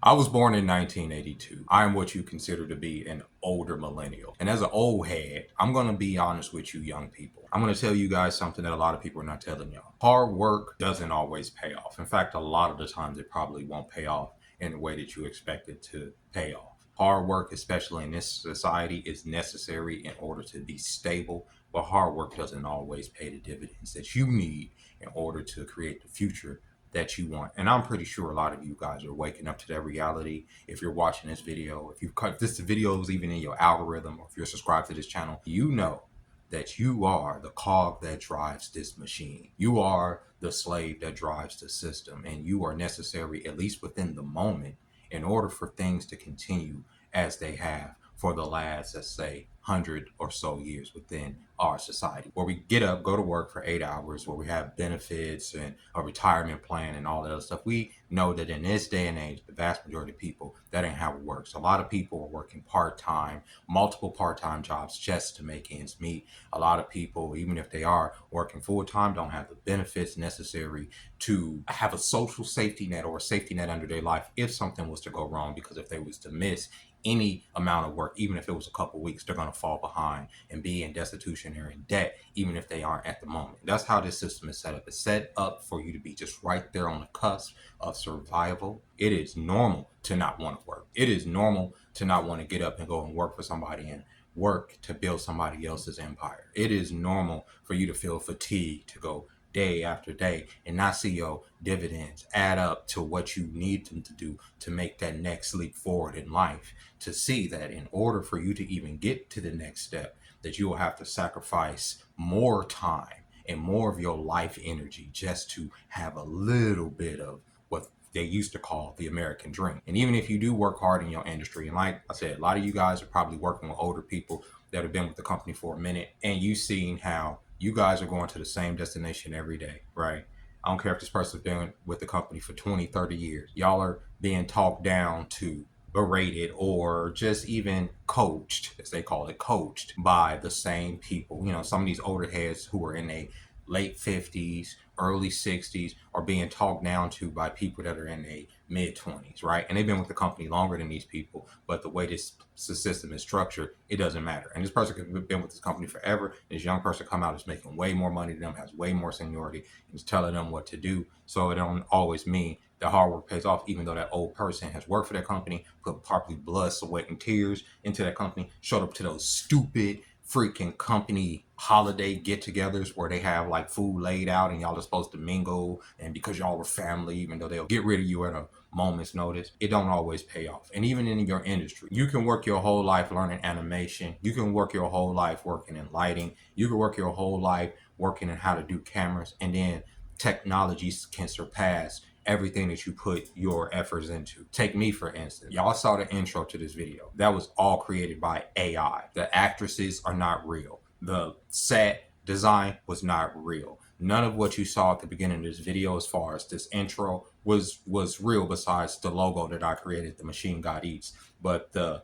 I was born in 1982. I am what you consider to be an older millennial. And as an old head, I'm going to be honest with you young people. I'm going to tell you guys something that a lot of people are not telling y'all. Hard work doesn't always pay off. In fact, a lot of the times it probably won't pay off in the way that you expect it to pay off. Hard work, especially in this society, is necessary in order to be stable, but hard work doesn't always pay the dividends that you need in order to create the future that you want. And I'm pretty sure a lot of you guys are waking up to that reality. If you're watching this video, if this video is even in your algorithm, or if you're subscribed to this channel, you know that you are the cog that drives this machine. You are the slave that drives the system, and you are necessary, at least within the moment, in order for things to continue as they have for the last, let's say, 100 or so years within our society, where we get up, go to work for 8 hours, where we have benefits and a retirement plan and all that other stuff. We know that in this day and age, the vast majority of people, that ain't how it works. A lot of people are working part-time, multiple part-time jobs just to make ends meet. A lot of people, even if they are working full-time, don't have the benefits necessary to have a social safety net or a safety net under their life if something was to go wrong, because if they was to miss any amount of work, even if it was a couple weeks, they're going to fall behind and be in destitution or in debt, even if they aren't at the moment. That's how this system is set up. It's set up for you to be just right there on the cusp of survival. It is normal to not want to work. It is normal to not want to get up and go and work for somebody and work to build somebody else's empire. It is normal for you to feel fatigued to go day after day and not see your dividends add up to what you need them to do to make that next leap forward in life, to see that in order for you to even get to the next step, that you will have to sacrifice more time and more of your life energy just to have a little bit of what they used to call the American dream. And even if you do work hard in your industry, and like I said, a lot of you guys are probably working with older people that have been with the company for a minute, and you've seen how you guys are going to the same destination every day, right? I don't care if this person's been with the company for 20, 30 years. Y'all are being talked down to, berated, or just even coached, as they call it, coached by the same people. You know, some of these older heads who are in a late 50s, early 60s are being talked down to by people that are in a mid 20s, right? And they've been with the company longer than these people, but the way this system is structured, it doesn't matter. And this person could have been with this company forever. This young person come out is making way more money than them, has way more seniority, and is telling them what to do. So it don't always mean that hard work pays off, even though that old person has worked for that company, put probably blood, sweat, and tears into that company, showed up to those stupid freaking company holiday get-togethers where they have like food laid out and y'all are supposed to mingle, and because y'all were family, even though they'll get rid of you at a moment's notice, it don't always pay off. And even in your industry, you can work your whole life learning animation, you can work your whole life working in lighting, you can work your whole life working in how to do cameras, and then technologies can surpass everything that you put your efforts into. Take me, for instance. Y'all saw the intro to this video. That was all created by AI. The actresses are not real. The set design was not real. None of what you saw at the beginning of this video, as far as this intro, was real, besides the logo that I created, the Machine God Eats. But the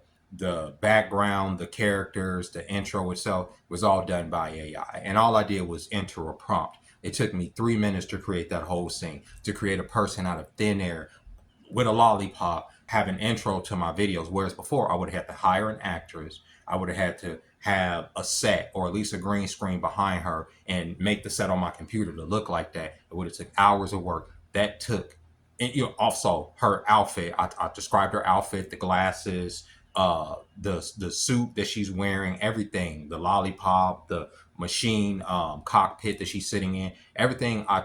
background, the characters, the intro itself was all done by AI. And all I did was enter a prompt. It took me 3 minutes to create that whole scene, to create a person out of thin air with a lollipop, have an intro to my videos. Whereas before, I would have had to hire an actress. I would have had to have a set, or at least a green screen behind her, and make the set on my computer to look like that. It would have took hours of work. That took, and also her outfit. I described her outfit, the glasses, the suit that she's wearing, everything, the lollipop, the machine cockpit that she's sitting in, everything I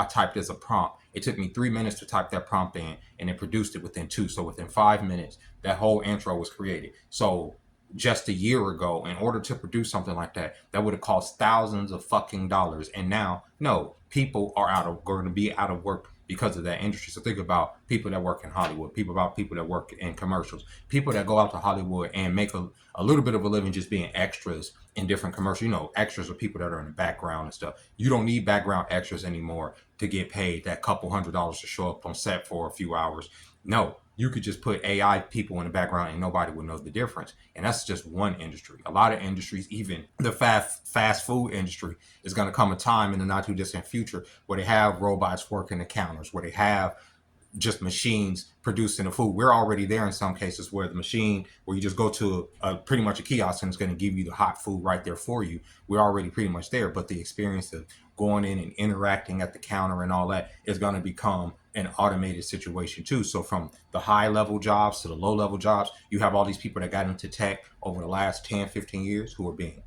typed as a prompt. It took me 3 minutes to type that prompt in, and it produced it within 2. So within 5 minutes, that whole intro was created. So just a year ago, in order to produce something like that, that would have cost thousands of fucking dollars. And now, no, people are going to be out of work because of that industry. So think about people that work in Hollywood, people that work in commercials, people that go out to Hollywood and make a little bit of a living just being extras in different commercials. You know, extras are people that are in the background and stuff. You don't need background extras anymore to get paid that couple $100s to show up on set for a few hours. No, you could just put AI people in the background and nobody would know the difference. And that's just one industry. A lot of industries, even the fast food industry, is going to come a time in the not too distant future where they have robots working the counters, where they have just machines producing the food. We're already there in some cases where the machine, where you just go to pretty much a kiosk and it's going to give you the hot food right there for you. We're already pretty much there, but the experience of going in and interacting at the counter and all that is going to become an automated situation too. So from the high level jobs to the low level jobs, you have all these people that got into tech over the last 10, 15 years who are being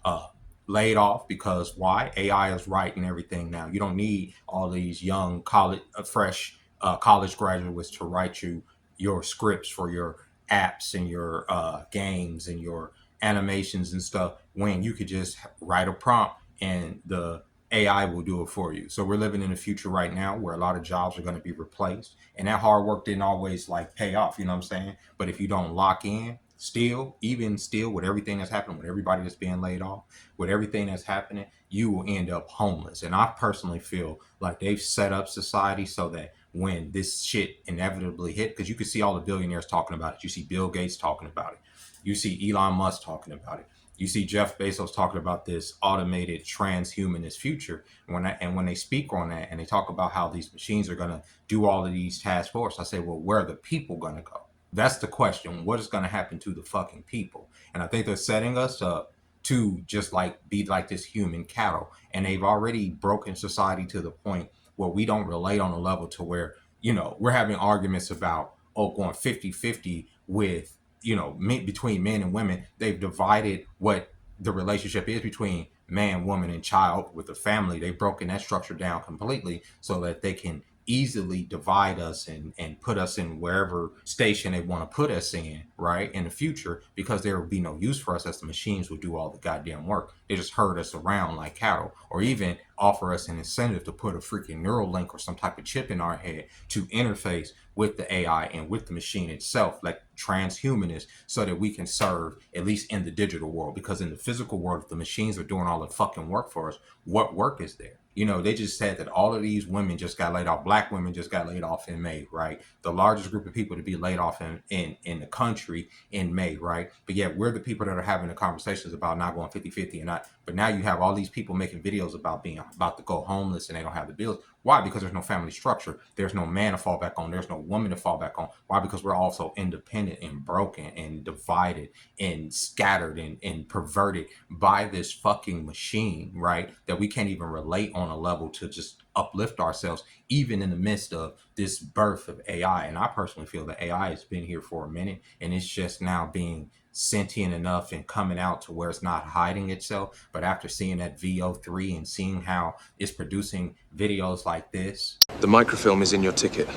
uh, laid off because why? AI is writing everything now. You don't need all these young college, fresh college graduates to write you your scripts for your apps and your games and your animations and stuff when you could just write a prompt and the AI will do it for you. So we're living in a future right now where a lot of jobs are going to be replaced, and that hard work didn't always like pay off. You know what I'm saying? But if you don't lock in, still, even still, with everything that's happening, with everybody that's being laid off, with everything that's happening, you will end up homeless. And I personally feel like they've set up society so that when this shit inevitably hit, because you can see all the billionaires talking about it. You see Bill Gates talking about it. You see Elon Musk talking about it. You see Jeff Bezos talking about this automated transhumanist future. When they speak on that and they talk about how these machines are going to do all of these tasks for us, I say, well, where are the people going to go? That's the question. What is going to happen to the fucking people? And I think they're setting us up to just like be like this human cattle. And they've already broken society to the point where we don't relate on a level to where, we're having arguments about, going 50-50 with, between men and women. They've divided what the relationship is between man, woman, and child with the family. They've broken that structure down completely so that they can easily divide us and put us in wherever station they want to put us in, right, in the future, because there will be no use for us as the machines will do all the goddamn work. They just herd us around like cattle, or even offer us an incentive to put a freaking neural link or some type of chip in our head to interface with the AI and with the machine itself, like transhumanists, so that we can serve at least in the digital world. Because in the physical world, if the machines are doing all the fucking work for us, what work is there? They just said that all of these women just got laid off. Black women just got laid off in May, right? The largest group of people to be laid off in the country in May, right? But yet we're the people that are having the conversations about not going 50-50 and not. But now you have all these people making videos about being about to go homeless and they don't have the bills. Why? Because there's no family structure. There's no man to fall back on. There's no woman to fall back on. Why? Because we're also independent and broken and divided and scattered and perverted by this fucking machine, right? That we can't even relate on a level to just uplift ourselves, even in the midst of this birth of AI. And I personally feel that AI has been here for a minute and it's just now being sentient enough and coming out to where it's not hiding itself. But after seeing that VO3 and seeing how it's producing videos like this. The microfilm is in your ticket.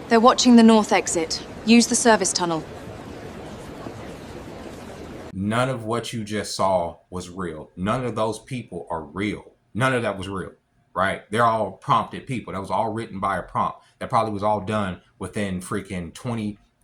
They're watching the north exit. Use the service tunnel. None of what you just saw was real. None of those people are real. None of that was real, right? They're all prompted people. That was all written by a prompt. That probably was all done within freaking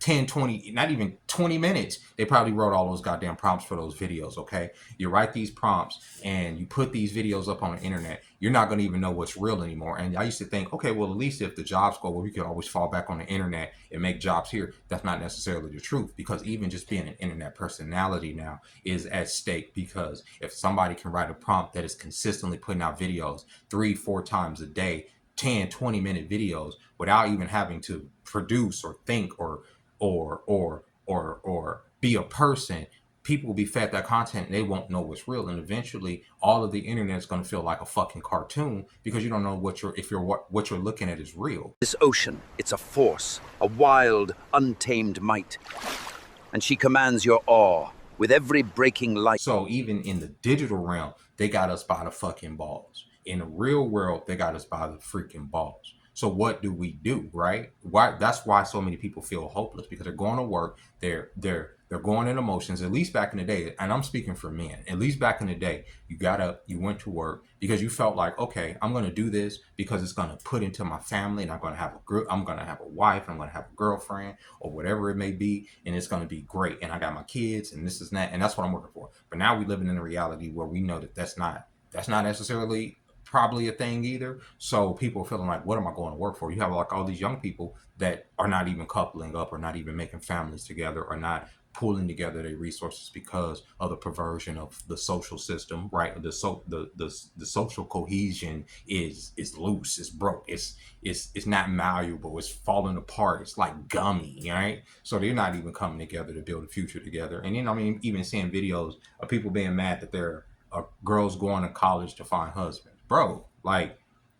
10, 20, not even 20 minutes. They probably wrote all those goddamn prompts for those videos, okay? You write these prompts and you put these videos up on the internet. You're not going to even know what's real anymore. And I used to think, okay, well, at least if the jobs go, well, we could always fall back on the internet and make jobs here. That's not necessarily the truth, because even just being an internet personality now is at stake, because if somebody can write a prompt that is consistently putting out videos 3-4 times a day, 10, 20-minute videos without even having to produce or think or be a person, people will be fed that content and they won't know what's real. And eventually all of the internet is going to feel like a fucking cartoon, because you don't know what you're looking at is real. This ocean, it's a force, a wild, untamed might. And she commands your awe with every breaking light. So even in the digital realm, they got us by the fucking balls. In the real world, they got us by the freaking balls. So what do we do, right? Why? That's why so many people feel hopeless, because they're going to work. They're going in emotions. At least back in the day, and I'm speaking for men. At least back in the day, you got up, you went to work because you felt like, okay, I'm going to do this because it's going to put into my family, and I'm going to have a wife, I'm going to have a girlfriend, or whatever it may be, and it's going to be great. And I got my kids, and this is that, and that's what I'm working for. But now we're living in a reality where we know that that's not necessarily probably a thing either. So people are feeling like, what am I going to work for? You have like all these young people that are not even coupling up, or not even making families together, or not pulling together their resources because of the perversion of the social system, right? The social cohesion is loose, it's broke, it's not malleable, it's falling apart, it's like gummy, right? So they're not even coming together to build a future together. And then I mean, even seeing videos of people being mad that they're girls going to college to find husbands, bro. Like,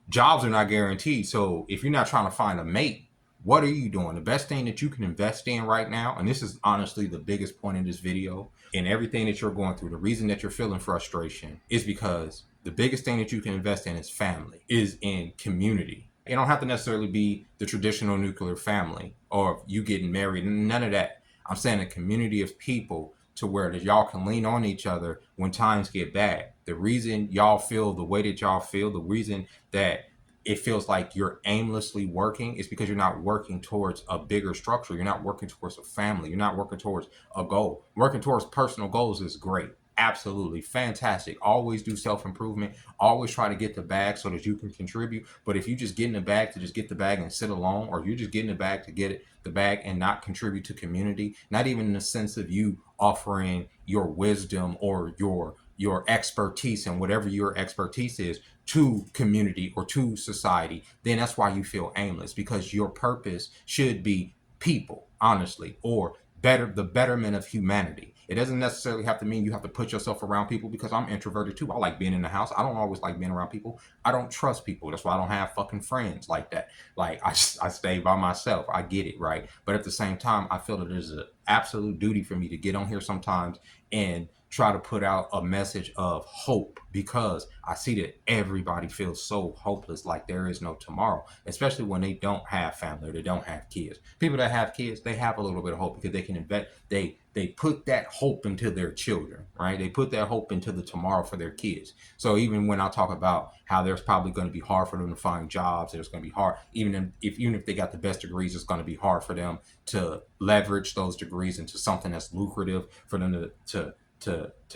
jobs are not guaranteed. So if you're not trying to find a mate, what are you doing? The best thing that you can invest in right now, and this is honestly the biggest point in this video, in everything that you're going through, the reason that you're feeling frustration is because the biggest thing that you can invest in is family, is in community. It don't have to necessarily be the traditional nuclear family or you getting married, none of that. I'm saying a community of people to where that y'all can lean on each other when times get bad. The reason y'all feel the way that y'all feel, the reason that it feels like you're aimlessly working is because you're not working towards a bigger structure. You're not working towards a family. You're not working towards a goal. Working towards personal goals is great. Absolutely fantastic. Always do self-improvement. Always try to get the bag so that you can contribute. But if you just get in the bag to just get the bag and sit alone, or you just get in the bag to get the bag and not contribute to community, not even in the sense of you offering your wisdom or your expertise and whatever your expertise is to community or to society, then that's why you feel aimless, because your purpose should be people, honestly, or the betterment of humanity. It doesn't necessarily have to mean you have to put yourself around people, because I'm introverted too. I like being in the house. I don't always like being around people. I don't trust people. That's why I don't have fucking friends like that. Like I stay by myself. I get it, right? But at the same time, I feel that there's an absolute duty for me to get on here sometimes and try to put out a message of hope, because I see that everybody feels so hopeless, like there is no tomorrow, especially when they don't have family or they don't have kids. People that have kids, they have a little bit of hope because they can invest. They put that hope into their children, right? They put that hope into the tomorrow for their kids. So even when I talk about how there's probably going to be hard for them to find jobs, there's going to be hard, even if they got the best degrees, it's going to be hard for them to leverage those degrees into something that's lucrative for them to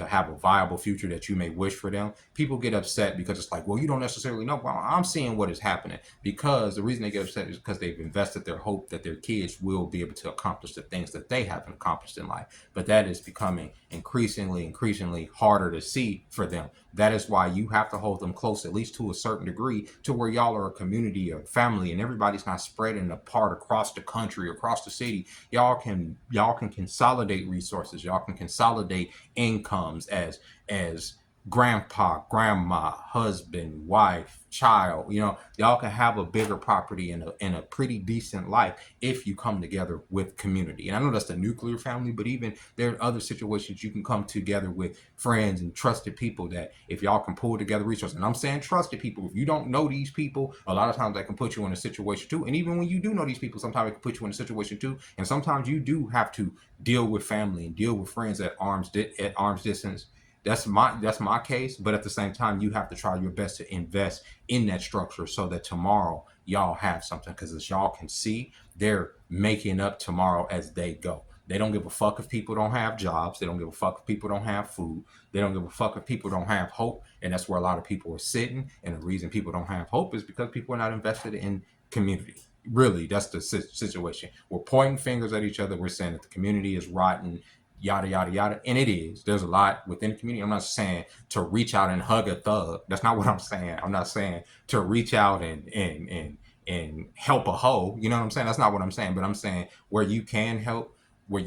have a viable future that you may wish for them. People get upset because it's like, well, you don't necessarily know. Well, I'm seeing what is happening, because the reason they get upset is because they've invested their hope that their kids will be able to accomplish the things that they haven't accomplished in life. But that is becoming increasingly harder to see for them. That is why you have to hold them close, at least to a certain degree, to where y'all are a community, a family, and everybody's not spreading apart across the country, across the city. Y'all can consolidate resources. Y'all can consolidate incomes as grandpa, grandma, husband, wife, child. Y'all can have a bigger property and a pretty decent life if you come together with community. And I know that's the nuclear family, but even there are other situations you can come together with friends and trusted people that if y'all can pull together resources. And I'm saying trusted people. If you don't know these people, a lot of times that can put you in a situation too. And even when you do know these people, sometimes it can put you in a situation too. And sometimes you do have to deal with family and deal with friends at arm's distance. That's my case. But at the same time, you have to try your best to invest in that structure so that tomorrow y'all have something. Because as y'all can see, they're making up tomorrow as they go. They don't give a fuck if people don't have jobs. They don't give a fuck if people don't have food. They don't give a fuck if people don't have hope. And that's where a lot of people are sitting. And the reason people don't have hope is because people are not invested in community. Really, that's the situation. We're pointing fingers at each other. We're saying that the community is rotten, yada, yada, yada. And it is. There's a lot within the community. I'm not saying to reach out and hug a thug. That's not what I'm saying. I'm not saying to reach out and help a hoe. You know what I'm saying? That's not what I'm saying. But I'm saying where you can help, where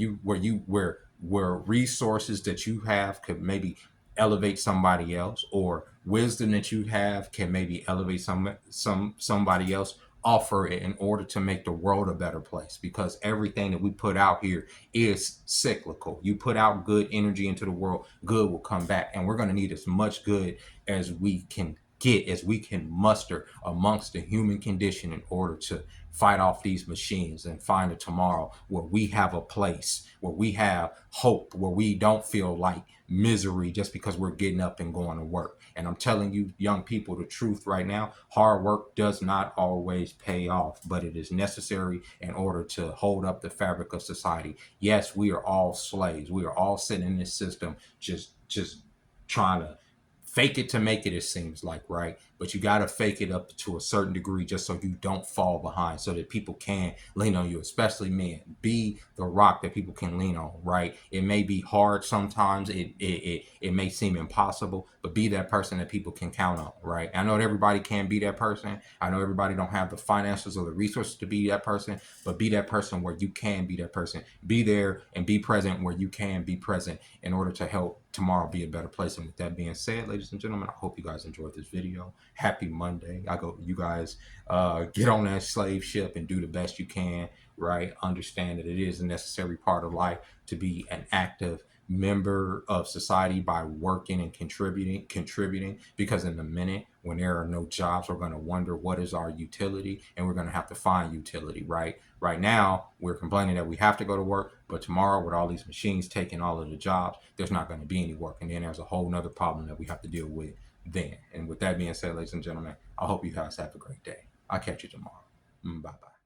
resources that you have could maybe elevate somebody else, or wisdom that you have can maybe elevate somebody else. Offer it in order to make the world a better place, because everything that we put out here is cyclical. You put out good energy into the world, good will come back, and we're going to need as much good as we can get, as we can muster amongst the human condition in order to fight off these machines and find a tomorrow where we have a place, where we have hope, where we don't feel like misery just because we're getting up and going to work. And I'm telling you, young people, the truth right now, hard work does not always pay off, but it is necessary in order to hold up the fabric of society. Yes, we are all slaves. We are all sitting in this system just trying to fake it to make it, it seems like, right? But you got to fake it up to a certain degree just so you don't fall behind, so that people can lean on you, especially men. Be the rock that people can lean on, right? It may be hard sometimes. It may seem impossible, but be that person that people can count on, right? I know that everybody can't be that person. I know everybody don't have the finances or the resources to be that person, but be that person where you can be that person. Be there and be present where you can be present in order to help tomorrow be a better place. And with that being said, ladies and gentlemen, I hope you guys enjoyed this video. Happy Monday. You guys get on that slave ship and do the best you can, right? Understand that it is a necessary part of life to be an active member of society by working and contributing, because in the minute when there are no jobs, we're going to wonder what is our utility, and we're going to have to find utility. Right now we're complaining that we have to go to work, but tomorrow with all these machines taking all of the jobs, there's not going to be any work, and then there's a whole nother problem that we have to deal with then. And with that being said, ladies and gentlemen, I hope you guys have a great day. I'll catch you tomorrow. Bye bye.